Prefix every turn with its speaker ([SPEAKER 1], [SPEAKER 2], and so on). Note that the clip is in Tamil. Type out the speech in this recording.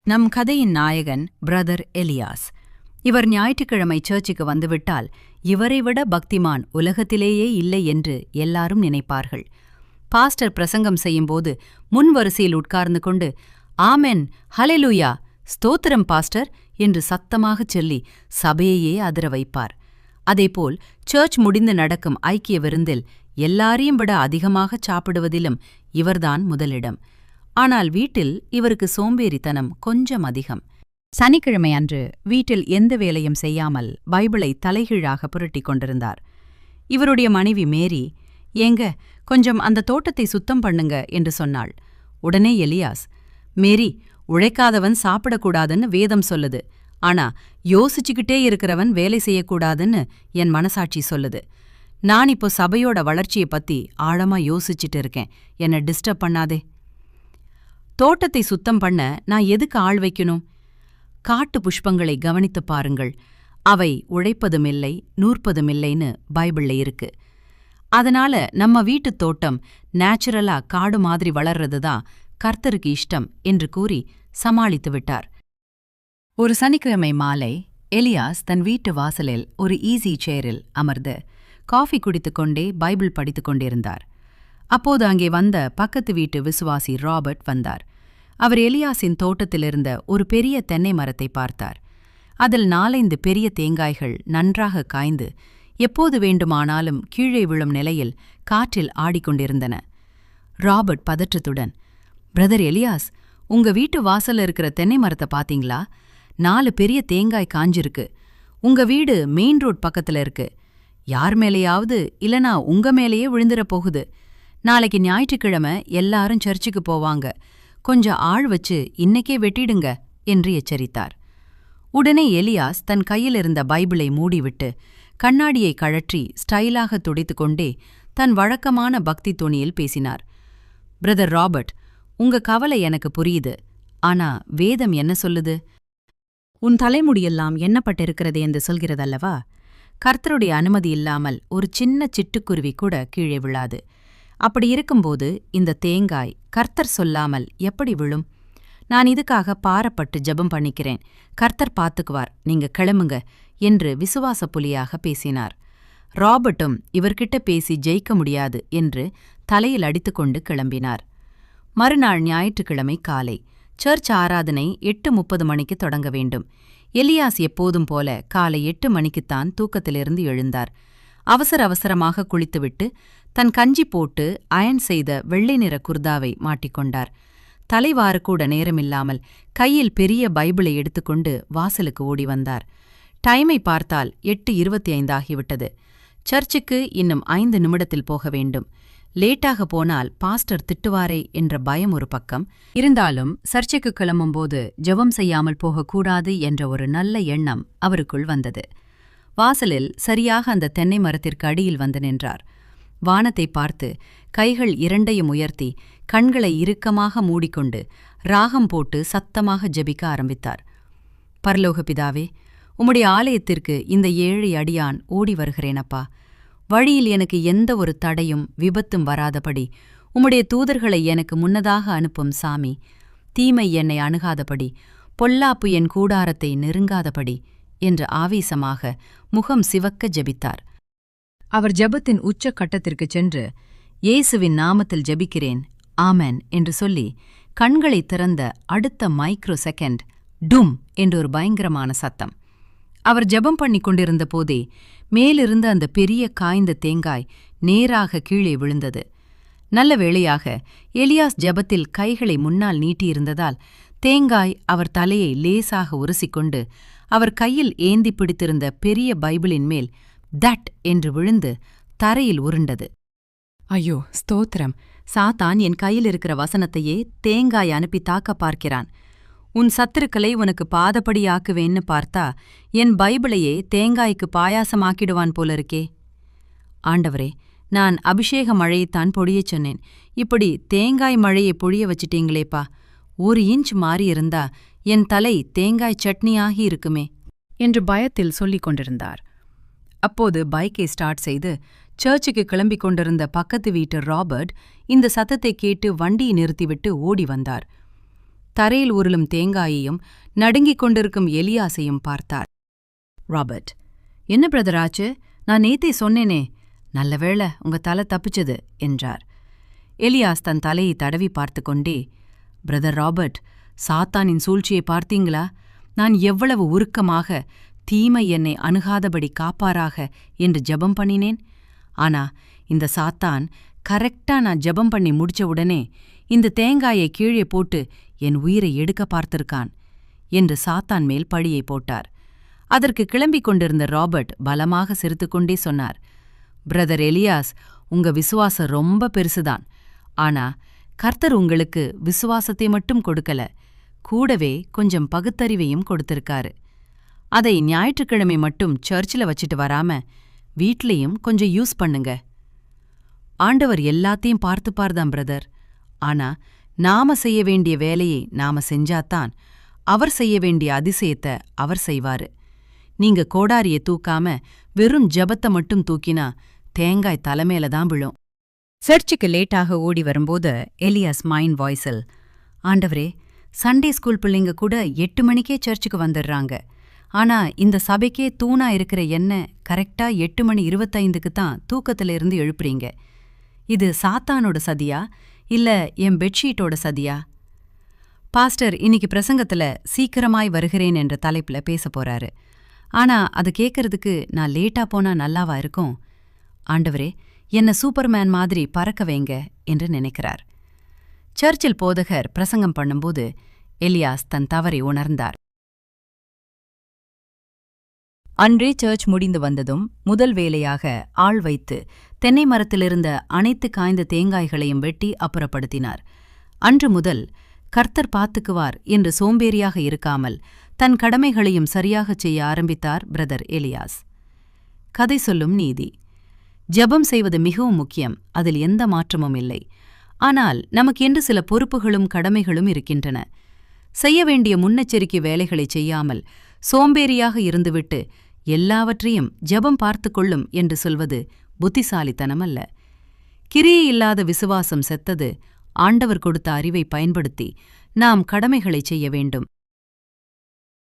[SPEAKER 1] நம் கதையின் நாயகன் பிரதர் எலியாஸ். இவர் ஞாயிற்றுக்கிழமை சர்ச்சுக்கு வந்துவிட்டால் இவரை விட பக்திமான் உலகத்திலேயே இல்லை என்று எல்லாரும் நினைப்பார்கள். பாஸ்டர் பிரசங்கம் செய்யும்போது முன்வரிசையில் உட்கார்ந்து கொண்டு ஆமென், ஹல்லேலூயா, ஸ்தோத்திரம் பாஸ்டர் என்று சத்தமாகச் சொல்லி சபையையே அதிர வைப்பார். அதேபோல் சர்ச் முடிந்து நடக்கும் ஐக்கிய விருந்தில் எல்லாரையும் விட அதிகமாகச் சாப்பிடுவதிலும் இவர்தான் முதலிடம். ஆனால் வீட்டில் இவருக்கு சோம்பேறித்தனம் கொஞ்சம் அதிகம். சனிக்கிழமை அன்று வீட்டில் எந்த வேலையும் செய்யாமல் பைபிளை தலைகீழாக புரட்டிக் கொண்டிருந்தார். இவருடைய மனைவி மேரி, ஏங்க கொஞ்சம் அந்த தோட்டத்தை சுத்தம் பண்ணுங்க என்று சொன்னாள். உடனே எலியாஸ், மேரி, உழைக்காதவன் சாப்பிடக்கூடாதுன்னு வேதம் சொல்லுது, ஆனா யோசிச்சுக்கிட்டே இருக்கிறவன் வேலை செய்யக்கூடாதுன்னு என் மனசாட்சி சொல்லுது. நான் இப்போ சபையோட வளர்ச்சியை பத்தி ஆழமா யோசிச்சுட்டு இருக்கேன், என்னை டிஸ்டர்ப் பண்ணாதே. தோட்டத்தை சுத்தம் பண்ண நான் எதுக்கு ஆள் வைக்கணும்? காட்டு புஷ்பங்களை கவனித்துப் பாருங்கள், அவை உழைப்பதுமில்லை நூற்பதுமில்லைன்னு பைபிள்ல இருக்கு. அதனால நம்ம வீட்டுத் தோட்டம் நேச்சுரலா காடு மாதிரி வளர்றதுதான் கர்த்தருக்கு இஷ்டம் என்று கூறி சமாளித்து விட்டார். ஒரு சனிக்கிழமை மாலை எலியாஸ் தன் வீட்டு வாசலில் ஒரு ஈஸி சேரில் அமர்ந்து காஃபி குடித்துக்கொண்டே பைபிள் படித்துக் கொண்டிருந்தார். அப்போது அங்கே வந்த பக்கத்து வீட்டு விசுவாசி ராபர்ட் வந்தார். அவர் எலியாஸின் தோட்டத்திலிருந்த ஒரு பெரிய தென்னை மரத்தை பார்த்தார். அதில் 4-5 பெரிய தேங்காய்கள் நன்றாக காய்ந்து எப்போது வேண்டுமானாலும் கீழே விழும் நிலையில் காற்றில் ஆடிக்கொண்டிருந்தன. ராபர்ட் பதற்றத்துடன், பிரதர் எலியாஸ், உங்க வீட்டு வாசல்ல இருக்கிற தென்னை மரத்தை பாத்தீங்களா? 4 பெரிய தேங்காய் காஞ்சிருக்கு. உங்க வீடு மெயின் ரோட் பக்கத்துல இருக்கு. யார் மேலேயாவது இல்லனா உங்க மேலேயே விழுந்துற போகுது. நாளைக்கு ஞாயிற்றுக்கிழமை எல்லாரும் சர்ச்சுக்கு போவாங்க, கொஞ்சம் ஆள் வச்சு இன்னைக்கே வெட்டிடுங்க என்று எச்சரித்தார். உடனே எலியாஸ் தன் கையிலிருந்த பைபிளை மூடிவிட்டு கண்ணாடியை கழற்றி ஸ்டைலாக துடைத்துக்கொண்டே தன் வழக்கமான பக்தி தொனியில் பேசினார். பிரதர் ராபர்ட், உங்க கவலை எனக்கு புரியுது, ஆனா வேதம் என்ன சொல்லுது? உன் தலைமுடியெல்லாம் எண்ணப்பட்டிருக்கிறது என்று சொல்கிறதல்லவா? கர்த்தருடைய அனுமதி இல்லாமல் ஒரு சின்ன சிட்டுக்குருவி கூட கீழே விழாது. அப்படி இருக்கும்போது இந்த தேங்காய் கர்த்தர் சொல்லாமல் எப்படி விழும்? நான் இதுக்காக பாரப்பட்டு ஜெபம் பண்ணிக்கிறேன், கர்த்தர் பார்த்துக்குவார், நீங்க கிளம்புங்க என்று விசுவாச புலியாக பேசினார். ராபர்ட்டும் இவர்கிட்ட பேசி ஜெயிக்க முடியாது என்று தலையில் அடித்துக்கொண்டு கிளம்பினார். மறுநாள் ஞாயிற்றுக்கிழமை காலை சர்ச் ஆராதனை 8:30 மணிக்கு தொடங்க வேண்டும். எலியாஸ் எப்போதும் போல காலை 8 மணிக்குத்தான் தூக்கத்திலிருந்து எழுந்தார். அவசர அவசரமாக குளித்துவிட்டு தன் கஞ்சி போட்டு அயன் செய்த வெள்ளை நிற குர்தாவை மாட்டிக்கொண்டார். தலைவாரக்கூட நேரமில்லாமல் கையில் பெரிய பைபிளை எடுத்துக்கொண்டு வாசலுக்கு ஓடி வந்தார். டைமை பார்த்தால் 8:25 ஆகிவிட்டது. சர்ச்சுக்கு இன்னும் 5 நிமிடத்தில் போக வேண்டும். லேட்டாக போனால் பாஸ்டர் திட்டுவாரே என்ற பயம் ஒரு பக்கம் இருந்தாலும், சர்ச்சுக்கு கிளம்பும்போது ஜெபம் செய்யாமல் போகக்கூடாது என்ற ஒரு நல்ல எண்ணம் அவருக்குள் வந்தது. வாசலில் சரியாக அந்த தென்னை மரத்திற்கு அடியில் வந்து நின்றார். வானத்தை பார்த்து கைகள் இரண்டையும் உயர்த்தி கண்களை இறுக்கமாக மூடிக்கொண்டு ராகம் போட்டு சத்தமாக ஜெபிக்க ஆரம்பித்தார். பரலோக பிதாவே, உம்முடைய ஆலயத்திற்கு இந்த ஏழை அடியான் ஓடி வருகிறேனப்பா. வழியில் எனக்கு எந்த ஒரு தடையும் விபத்தும் வராதபடி உம்முடைய தூதர்களை எனக்கு முன்னதாக அனுப்பும் சாமி. தீமை என்னை அணுகாதபடி, பொல்லாப்பு என் கூடாரத்தை நெருங்காதபடி என்று ஆவேசமாக முகம் சிவக்க ஜெபித்தார். அவர் ஜெபத்தின் உச்ச கட்டத்திற்குச் சென்று, இயேசுவின் நாமத்தில் ஜெபிக்கிறேன், ஆமென் என்று சொல்லி கண்களை திறந்த அடுத்த மைக்ரோ செகண்ட் டும் என்று ஒரு பயங்கரமான சத்தம். அவர் ஜெபம் பண்ணி கொண்டிருந்த போதே மேலிருந்த அந்த பெரிய காய்ந்த தேங்காய் நேராக கீழே விழுந்தது. நல்ல வேளையாக எலியாஸ் ஜெபத்தில் கைகளை முன்னால் நீட்டியிருந்ததால் தேங்காய் அவர் தலையை லேசாக உரசிக்கொண்டு அவர் கையில் ஏந்தி பிடித்திருந்த பெரிய பைபிளின் மேல் தட் என்று விழுந்து தரையில் உருண்டது. ஐயோ, ஸ்தோத்திரம்! சாத்தான் என் கையில் இருக்கிற வசனத்தையே தேங்காய் அனுப்பி தாக்க பார்க்கிறான். உன் சத்துருக்களை உனக்கு பாதப்படியாக்குவேன்னு பார்த்தா என் பைபிளையே தேங்காய்க்கு பாயாசமாக்கிடுவான் போலிருக்கே. ஆண்டவரே, நான் அபிஷேக மழையைத்தான் பொழியச் சொன்னேன், இப்படி தேங்காய் மழையை பொழிய வச்சிட்டீங்களேப்பா. 1 இன்ச் மாறியிருந்தா என் தலை தேங்காய் சட்னியாகி இருக்குமே என்று பயத்தில் சொல்லிக் கொண்டிருந்தார். அப்போது பைக்கை ஸ்டார்ட் செய்து சர்ச்சுக்கு கிளம்பிக் கொண்டிருந்த பக்கத்து வீட்டு ராபர்ட் இந்த சத்தத்தை கேட்டு வண்டியை நிறுத்திவிட்டு ஓடி வந்தார். தரையில் உருளும் தேங்காயையும் நடுங்கிக் கொண்டிருக்கும் எலியாசையும் பார்த்தார். ராபர்ட், என்ன பிரதர் ஆச்சு? நான் நேத்தே சொன்னேனே. நல்லவேளை உங்க தலை தப்பிச்சது என்றார். எலியாஸ் தன் தலையை தடவி பார்த்து கொண்டே, பிரதர் ராபர்ட், சாத்தானின் சூழ்ச்சியை பார்த்தீங்களா? நான் எவ்வளவு உருக்கமாக தீமை என்னை அணுகாதபடி காப்பாராக என்று ஜெபம் பண்ணினேன். ஆனா இந்த சாத்தான் கரெக்டா நான் ஜெபம் பண்ணி முடிச்ச உடனே இந்த தேங்காயை கீழே போட்டு என் உயிரை எடுக்க பார்த்திருக்கான் என்று சாத்தான் மேல் பழியை போட்டார். அதற்கு கிளம்பிக் கொண்டிருந்த ராபர்ட் பலமாக சிரித்துக்கொண்டே சொன்னார், பிரதர் எலியாஸ், உங்க விசுவாசம் ரொம்ப பெருசுதான். ஆனா கர்த்தர் உங்களுக்கு விசுவாசத்தை மட்டும் கொடுக்கல, கூடவே கொஞ்சம் பகுத்தறிவையும் கொடுத்திருக்காரு. அதை ஞாயிற்றுக்கிழமை மட்டும் சர்ச்சில் வச்சிட்டு வராம வீட்லேயும் கொஞ்சம் யூஸ் பண்ணுங்க. ஆண்டவர் எல்லாத்தையும் பார்த்துப்பார்தான் பிரதர். ஆனா நாம செய்ய வேண்டிய வேலையை நாம செஞ்சாத்தான் அவர் செய்ய வேண்டிய அதிசயத்தை அவர் செய்வாரு. நீங்க கோடாரிய தூக்காம வெறும் ஜபத்தை மட்டும் தூக்கினா தேங்காய் தலைமையில தான் விழும். சர்ச்சுக்கு லேட்டாக ஓடி வரும்போது எலியாஸ் மைண்ட் வாய்ஸில், ஆண்டவரே, சண்டே ஸ்கூல் பிள்ளைங்க கூட 8 மணிக்கே சர்ச்சுக்கு வந்துடுறாங்க. ஆனா இந்த சபைக்கே தூணா இருக்கிற என்ன கரெக்டா 8:25க்கு தான் தூக்கத்திலிருந்து எழுப்புறீங்க. இது சாத்தானோட சதியா இல்ல என் பெட்ஷீட்டோட சதியா? பாஸ்டர் இன்னைக்கு பிரசங்கத்துல சீக்கிரமாய் வருகிறேன் என்ற தலைப்புல பேச போறாரு. ஆனா அது கேட்கறதுக்கு நான் லேட்டா போனா நல்லாவா இருக்கும்? ஆண்டவரே, என்ன சூப்பர்மேன் மாதிரி பறக்க வைங்க என்று நினைக்கிறார். சர்ச்சில் போதகர் பிரசங்கம் பண்ணும்போது எலியாஸ் தன் தவறை உணர்ந்தார். அன்றே சர்ச் முடிந்து வந்ததும் முதல் வேலையாக ஆள் வைத்து தென்னை மரத்திலிருந்த அனைத்து காய்ந்த தேங்காய்களையும் வெட்டி அப்புறப்படுத்தினார். அன்று முதல் கர்த்தர் பார்த்துக்குவார் என்று சோம்பேறியாக இருக்காமல் தன் கடமைகளையும் சரியாகச் செய்ய ஆரம்பித்தார் பிரதர் எலியாஸ். கதை சொல்லும் நீதி. ஜெபம் செய்வது மிகவும் முக்கியம், அதில் எந்த மாற்றமும் இல்லை. ஆனால் நமக்கென்று சில பொறுப்புகளும் கடமைகளும் இருக்கின்றன. செய்ய வேண்டிய முன்னெச்சரிக்கை வேலைகளைச் செய்யாமல் சோம்பேறியாக இருந்துவிட்டு எல்லாவற்றையும் ஜெபம் பார்த்து கொள்ளும் என்று சொல்வது புத்திசாலித்தனமல்ல. கிரியையில்லாத விசுவாசம் செத்தது. ஆண்டவர் கொடுத்த அறிவை பயன்படுத்தி நாம் கடமைகளைச் செய்ய வேண்டும்.